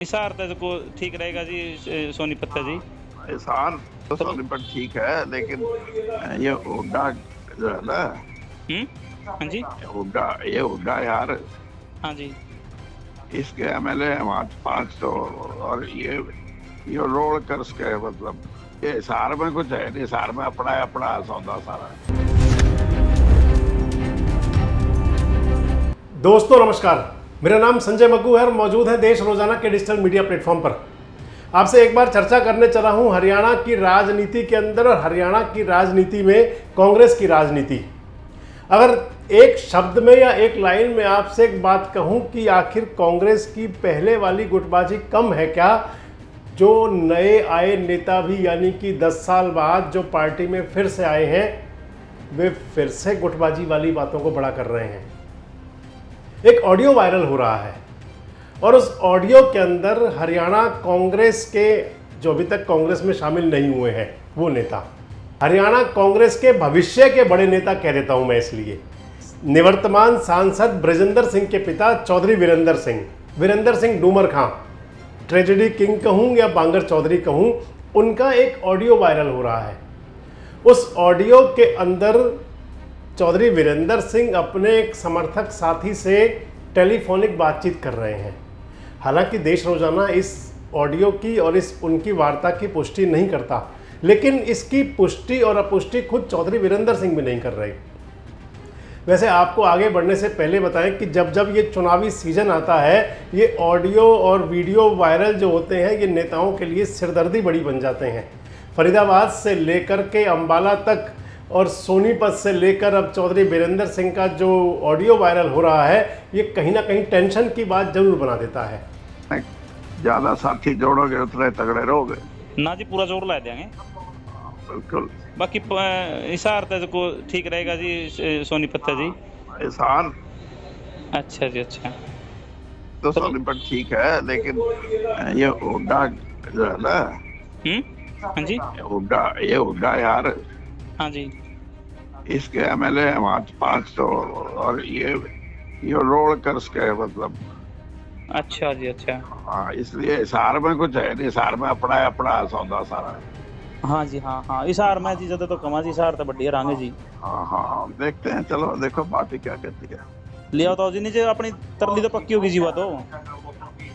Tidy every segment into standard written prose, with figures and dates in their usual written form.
हिसार तक को ठीक रहेगा जी। सोनीपत का जी। हिसार तो सोनीपत ठीक है, लेकिन ये हुड्डा जो है ना, हाँ जी। हुड्डा यार, हाँ जी। इसके एमएलए हैं वहाँ 5 तो, और ये रोड कर के मतलब ये हिसार में कुछ है नहीं। हिसार में अपना सौदा सारा। दोस्तों नमस्कार, मेरा नाम संजय मग्गू है और मौजूद है देश रोजाना के डिजिटल मीडिया प्लेटफॉर्म पर। आपसे एक बार चर्चा करने चला हूं हरियाणा की राजनीति के अंदर और हरियाणा की राजनीति में कांग्रेस की राजनीति। अगर एक शब्द में या एक लाइन में आपसे एक बात कहूं कि आखिर कांग्रेस की पहले वाली गुटबाजी कम है क्या, जो नए आए नेता भी यानी कि 10 साल बाद जो पार्टी में फिर से आए हैं वे फिर से गुटबाजी वाली बातों को बड़ा कर रहे हैं। एक ऑडियो वायरल हो रहा है और उस ऑडियो के अंदर हरियाणा कांग्रेस के, जो अभी तक कांग्रेस में शामिल नहीं हुए हैं वो नेता, हरियाणा कांग्रेस के भविष्य के बड़े नेता कह देता हूं मैं इसलिए, निवर्तमान सांसद बृजेंद्र सिंह के पिता चौधरी वीरेंद्र सिंह डूमर खां, ट्रेजेडी किंग कहूं या बांगर चौधरी कहूं, उनका एक ऑडियो वायरल हो रहा है। उस ऑडियो के अंदर चौधरी वीरेंद्र सिंह अपने एक समर्थक साथी से टेलीफोनिक बातचीत कर रहे हैं। हालांकि देश रोजाना इस ऑडियो की और इस उनकी वार्ता की पुष्टि नहीं करता, लेकिन इसकी पुष्टि और अपुष्टि खुद चौधरी वीरेंद्र सिंह भी नहीं कर रहे। वैसे आपको आगे बढ़ने से पहले बताएं कि जब जब ये चुनावी सीजन आता है, ये ऑडियो और वीडियो वायरल जो होते हैं ये नेताओं के लिए सिरदर्दी बड़ी बन जाते हैं। फरीदाबाद से लेकर के अंबाला तक और सोनीपत से लेकर अब चौधरी वीरेंद्र सिंह का जो ऑडियो वायरल हो रहा है, ये कहीं ना कहीं टेंशन की बात जरूर बना देता है। ज्यादा साथी जोड़ोगे उतने तगड़े रहोगे ना जी, पूरा जोर ला देंगे बिल्कुल। बाकी हिसार तक को ठीक रहेगा जी। सोनीपत का जी। हिसार अच्छा जी। अच्छा तो सोनीपत ठीक है, लेकिन ये हुड्डा जो है ना, हाँ जी। ये हुड्डा यार, हाँ जी। इसके एमएलए हैं वहाँ 5 तो, और ये रोड कर के मतलब। अच्छा जी। अच्छा हाँ, इसलिए हिसार में कुछ है नहीं। हिसार में अपना सौदा सारा। हाँ जी। हाँ हाँ, हिसार में जी ज्यादा तो कमा जी, हिसार तो बढ़िया रंगे जी। हाँ देखते हैं, चलो देखो पार्टी क्या कहती है। ले आओ तो जी, नीचे अपनी तरली तो पक्की होगी जी। बात तो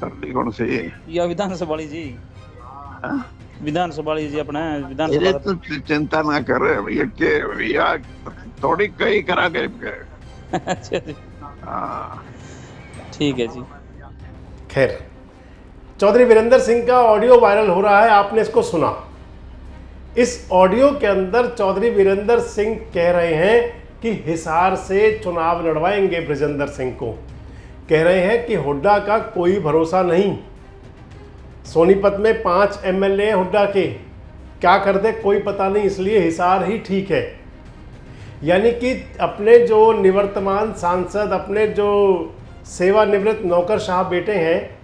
तरली कौन सी? या विधानसभा वाली जी। विधानसभा वाली जी, अपने ये विधानसभा। तो चिंता ना कर, ये थोड़ी कई करा के। अच्छा जी। हाँ ठीक है जी। खैर, चौधरी वीरेंद्र सिंह का ऑडियो वायरल हो रहा है, आपने इसको सुना। इस ऑडियो के अंदर चौधरी वीरेंद्र सिंह कह रहे हैं कि हिसार से चुनाव लड़वाएंगे बृजेंद्र सिंह को। कह रहे हैं कि हुड्डा का कोई भरोसा नहीं। सोनीपत में 5 एमएलए हुड्डा के, क्या कर दे कोई पता नहीं, इसलिए हिसार ही ठीक है। यानी कि अपने जो निवर्तमान सांसद, अपने जो सेवानिवृत्त नौकरशाह बेटे हैं,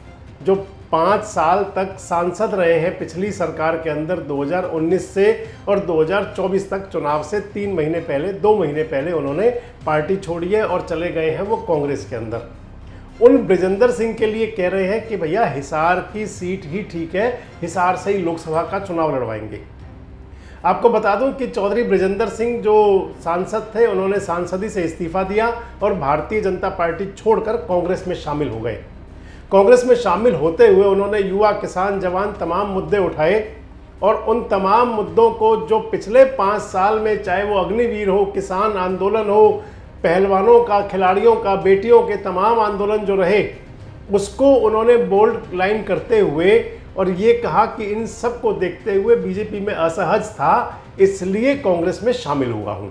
जो 5 साल तक सांसद रहे हैं पिछली सरकार के अंदर 2019 से और 2024 तक, चुनाव से 2 महीने पहले उन्होंने पार्टी छोड़ी है और चले गए हैं वो कांग्रेस के अंदर। उन बृजेंद्र सिंह के लिए कह रहे हैं कि भैया हिसार की सीट ही ठीक है, हिसार से ही लोकसभा का चुनाव लड़वाएंगे। आपको बता दूं कि चौधरी बृजेंद्र सिंह जो सांसद थे, उन्होंने सांसदी से इस्तीफा दिया और भारतीय जनता पार्टी छोड़कर कांग्रेस में शामिल हो गए। कांग्रेस में शामिल होते हुए उन्होंने युवा, किसान, जवान तमाम मुद्दे उठाए और उन तमाम मुद्दों को जो पिछले 5 साल में, चाहे वो अग्निवीर हो, किसान आंदोलन हो, पहलवानों का, खिलाड़ियों का, बेटियों के तमाम आंदोलन जो रहे, उसको उन्होंने बोल्ड लाइन करते हुए और ये कहा कि इन सब को देखते हुए बीजेपी में असहज था, इसलिए कांग्रेस में शामिल हुआ हूं।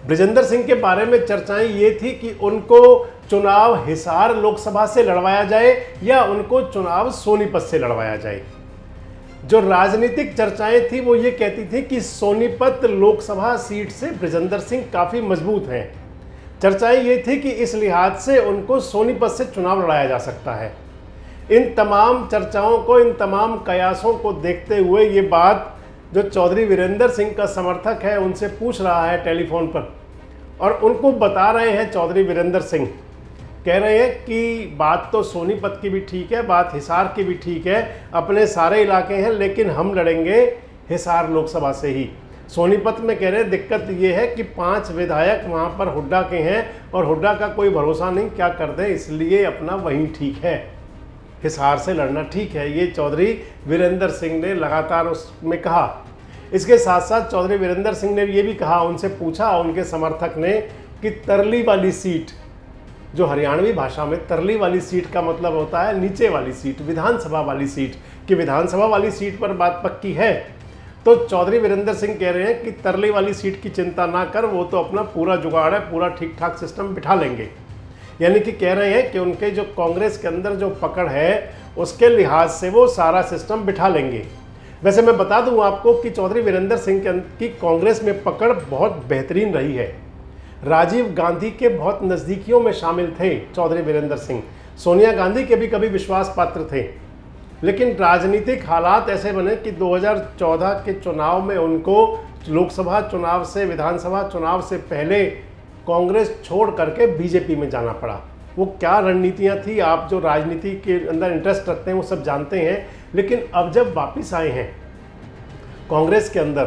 बृजेंद्र सिंह के बारे में चर्चाएं ये थी कि उनको चुनाव हिसार लोकसभा से लड़वाया जाए या उनको चुनाव सोनीपत से लड़वाया जाए। जो राजनीतिक चर्चाएं थी वो ये कहती थी कि सोनीपत लोकसभा सीट से बृजेंद्र सिंह काफ़ी मजबूत हैं। चर्चाएं ये थी कि इस लिहाज से उनको सोनीपत से चुनाव लड़ाया जा सकता है। इन तमाम चर्चाओं को, इन तमाम कयासों को देखते हुए ये बात जो चौधरी वीरेंद्र सिंह का समर्थक है उनसे पूछ रहा है टेलीफोन पर, और उनको बता रहे हैं चौधरी वीरेंद्र सिंह कह रहे हैं कि बात तो सोनीपत की भी ठीक है, बात हिसार की भी ठीक है, अपने सारे इलाके हैं, लेकिन हम लड़ेंगे हिसार लोकसभा से ही। सोनीपत में कह रहे हैं दिक्कत ये है कि 5 विधायक वहाँ पर हुड्डा के हैं और हुड्डा का कोई भरोसा नहीं क्या कर दें, इसलिए अपना वहीं ठीक है, हिसार से लड़ना ठीक है। ये चौधरी वीरेंद्र सिंह ने लगातार उसमें कहा। इसके साथ साथ चौधरी वीरेंद्र सिंह ने ये भी कहा, उनसे पूछा उनके समर्थक ने कि तरली वाली सीट, जो हरियाणवी भाषा में तरली वाली सीट का मतलब होता है नीचे वाली सीट, विधानसभा वाली सीट, कि विधानसभा वाली सीट पर बात पक्की है। तो चौधरी वीरेंद्र सिंह कह रहे हैं कि तरली वाली सीट की चिंता ना कर, वो तो अपना पूरा जुगाड़ है, पूरा ठीक ठाक सिस्टम बिठा लेंगे। यानी कि कह रहे हैं कि उनके जो कांग्रेस के अंदर जो पकड़ है उसके लिहाज से वो सारा सिस्टम बिठा लेंगे। वैसे मैं बता दूं आपको कि चौधरी वीरेंद्र सिंह की कांग्रेस में पकड़ बहुत बेहतरीन रही है। राजीव गांधी के बहुत नज़दीकियों में शामिल थे चौधरी वीरेंद्र सिंह, सोनिया गांधी के भी कभी विश्वास पात्र थे, लेकिन राजनीतिक हालात ऐसे बने कि 2014 के चुनाव में उनको लोकसभा चुनाव से, विधानसभा चुनाव से पहले कांग्रेस छोड़ करके बीजेपी में जाना पड़ा। वो क्या रणनीतियां थी, आप जो राजनीति के अंदर इंटरेस्ट रखते हैं वो सब जानते हैं। लेकिन अब जब वापस आए हैं कांग्रेस के अंदर,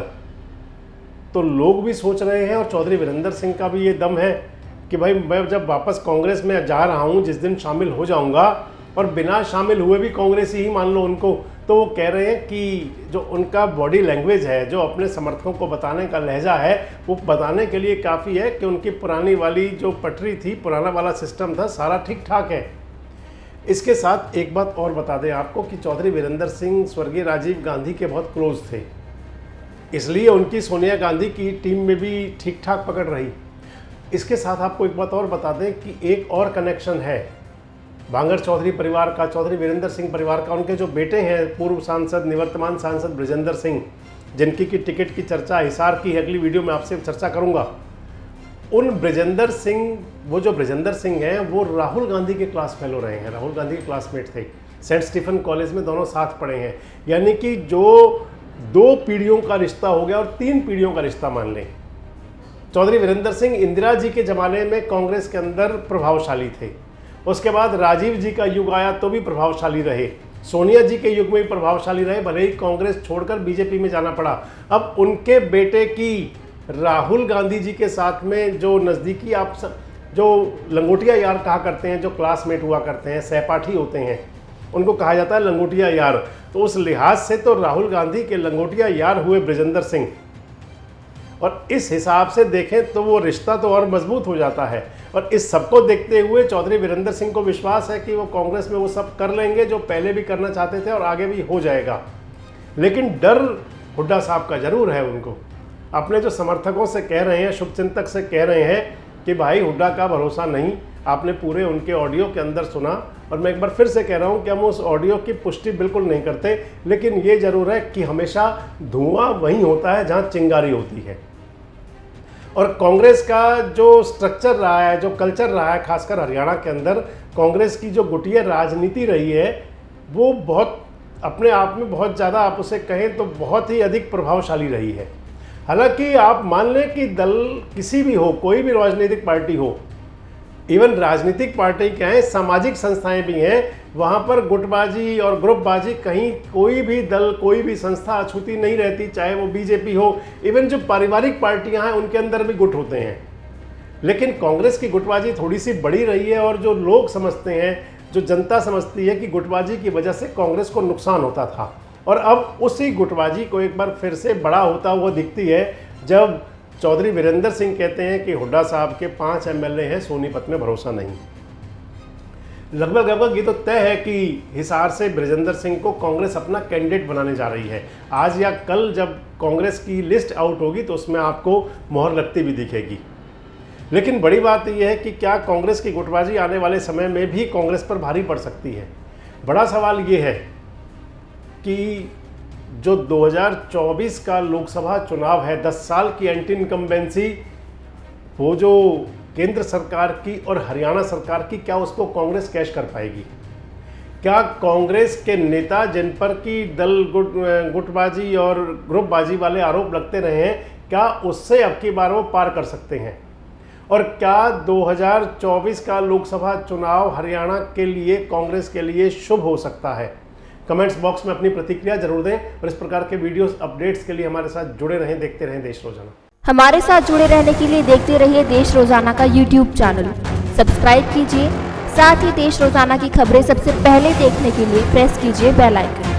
तो लोग भी सोच रहे हैं और चौधरी वीरेंद्र सिंह का भी ये दम है कि भाई मैं जब वापस कांग्रेस में जा रहा हूँ, जिस दिन शामिल हो जाऊँगा, और बिना शामिल हुए भी कांग्रेसी ही मान लो उनको, तो वो कह रहे हैं कि जो उनका बॉडी लैंग्वेज है, जो अपने समर्थकों को बताने का लहजा है, वो बताने के लिए काफ़ी है कि उनकी पुरानी वाली जो पटरी थी, पुराना वाला सिस्टम था, सारा ठीक ठाक है। इसके साथ एक बात और बता दें आपको कि चौधरी वीरेंद्र सिंह स्वर्गीय राजीव गांधी के बहुत क्लोज थे, इसलिए उनकी सोनिया गांधी की टीम में भी ठीक ठाक पकड़ रही। इसके साथ आपको एक बात और बता दें कि एक और कनेक्शन है भांगर चौधरी परिवार का, चौधरी वीरेंद्र सिंह परिवार का। उनके जो बेटे हैं पूर्व सांसद, निवर्तमान सांसद ब्रजेंद्र सिंह, जिनकी की टिकट की चर्चा हिसार की अगली वीडियो में आपसे चर्चा करूंगा, उन ब्रजेंद्र सिंह, वो जो ब्रजेंद्र सिंह हैं वो राहुल गांधी के क्लास फेलो रहे हैं, राहुल गांधी के क्लासमेट थे, सेंट स्टीफन कॉलेज में दोनों साथ पढ़े हैं। यानी कि जो 2 पीढ़ियों का रिश्ता हो गया और 3 पीढ़ियों का रिश्ता मान लें। चौधरी वीरेंद्र सिंह इंदिरा जी के ज़माने में कांग्रेस के अंदर प्रभावशाली थे, उसके बाद राजीव जी का युग आया तो भी प्रभावशाली रहे, सोनिया जी के युग में भी प्रभावशाली रहे, भले ही कांग्रेस छोड़कर बीजेपी में जाना पड़ा। अब उनके बेटे की राहुल गांधी जी के साथ में जो नज़दीकी, आप जो लंगोटिया यार कहा करते हैं, जो क्लासमेट हुआ करते हैं, सहपाठी होते हैं, उनको कहा जाता है लंगोटिया यार। तो उस लिहाज से तो राहुल गांधी के लंगोटिया यार हुए ब्रजेंद्र सिंह, और इस हिसाब से देखें तो वो रिश्ता तो और मजबूत हो जाता है। और इस सबको देखते हुए चौधरी वीरेंद्र सिंह को विश्वास है कि वो कांग्रेस में वो सब कर लेंगे जो पहले भी करना चाहते थे और आगे भी हो जाएगा। लेकिन डर हुड्डा साहब का जरूर है, उनको अपने जो समर्थकों से कह रहे हैं, शुभचिंतक से कह रहे हैं कि भाई हुड्डा का भरोसा नहीं। आपने पूरे उनके ऑडियो के अंदर सुना, और मैं एक बार फिर से कह रहा हूं कि हम उस ऑडियो की पुष्टि बिल्कुल नहीं करते, लेकिन ये जरूर है कि हमेशा धुआं वहीं होता है जहां चिंगारी होती है। और कांग्रेस का जो स्ट्रक्चर रहा है, जो कल्चर रहा है, खासकर हरियाणा के अंदर कांग्रेस की जो गुटिया राजनीति रही है, वो बहुत अपने आप में बहुत ज़्यादा, आप उसे कहें तो बहुत ही अधिक प्रभावशाली रही है। हालांकि आप मान लें कि दल किसी भी हो, कोई भी राजनीतिक पार्टी हो, इवन राजनीतिक पार्टी क्या है, सामाजिक संस्थाएं भी हैं, वहाँ पर गुटबाजी और ग्रुपबाजी कहीं कोई भी दल, कोई भी संस्था अछूती नहीं रहती, चाहे वो बीजेपी हो। इवन जो पारिवारिक पार्टियां हैं उनके अंदर भी गुट होते हैं, लेकिन कांग्रेस की गुटबाजी थोड़ी सी बड़ी रही है। और जो लोग समझते हैं, जो जनता समझती है कि गुटबाजी की वजह से कांग्रेस को नुकसान होता था, और अब उसी गुटबाजी को एक बार फिर से बड़ा होता हुआ दिखती है जब चौधरी वीरेंद्र सिंह कहते हैं कि हुड्डा साहब के 5 एमएलए हैं, सोनीपत में भरोसा नहीं। लगभग ये तो तय है कि हिसार से ब्रजेंद्र सिंह को कांग्रेस अपना कैंडिडेट बनाने जा रही है। आज या कल जब कांग्रेस की लिस्ट आउट होगी तो उसमें आपको मोहर लगती भी दिखेगी। लेकिन बड़ी बात यह है कि क्या कांग्रेस की गुटबाजी आने वाले समय में भी कांग्रेस पर भारी पड़ सकती है। बड़ा सवाल ये है कि जो 2024 का लोकसभा चुनाव है, 10 साल की एंटी इनकम्बेंसी, वो जो केंद्र सरकार की और हरियाणा सरकार की, क्या उसको कांग्रेस कैश कर पाएगी? क्या कांग्रेस के नेता जिन पर की दल गुटबाजी और ग्रुपबाजी वाले आरोप लगते रहे हैं, क्या उससे अब की बार वो पार कर सकते हैं? और क्या 2024 का लोकसभा चुनाव हरियाणा के लिए, कांग्रेस के लिए शुभ हो सकता है? कमेंट्स बॉक्स में अपनी प्रतिक्रिया जरूर दें और इस प्रकार के वीडियोस अपडेट्स के लिए हमारे साथ जुड़े रहें, देखते रहें देश रोजाना। हमारे साथ जुड़े रहने के लिए देखते रहिए देश रोजाना का यूट्यूब चैनल, सब्सक्राइब कीजिए। साथ ही देश रोजाना की खबरें सबसे पहले देखने के लिए प्रेस कीजिए बेल आइकन।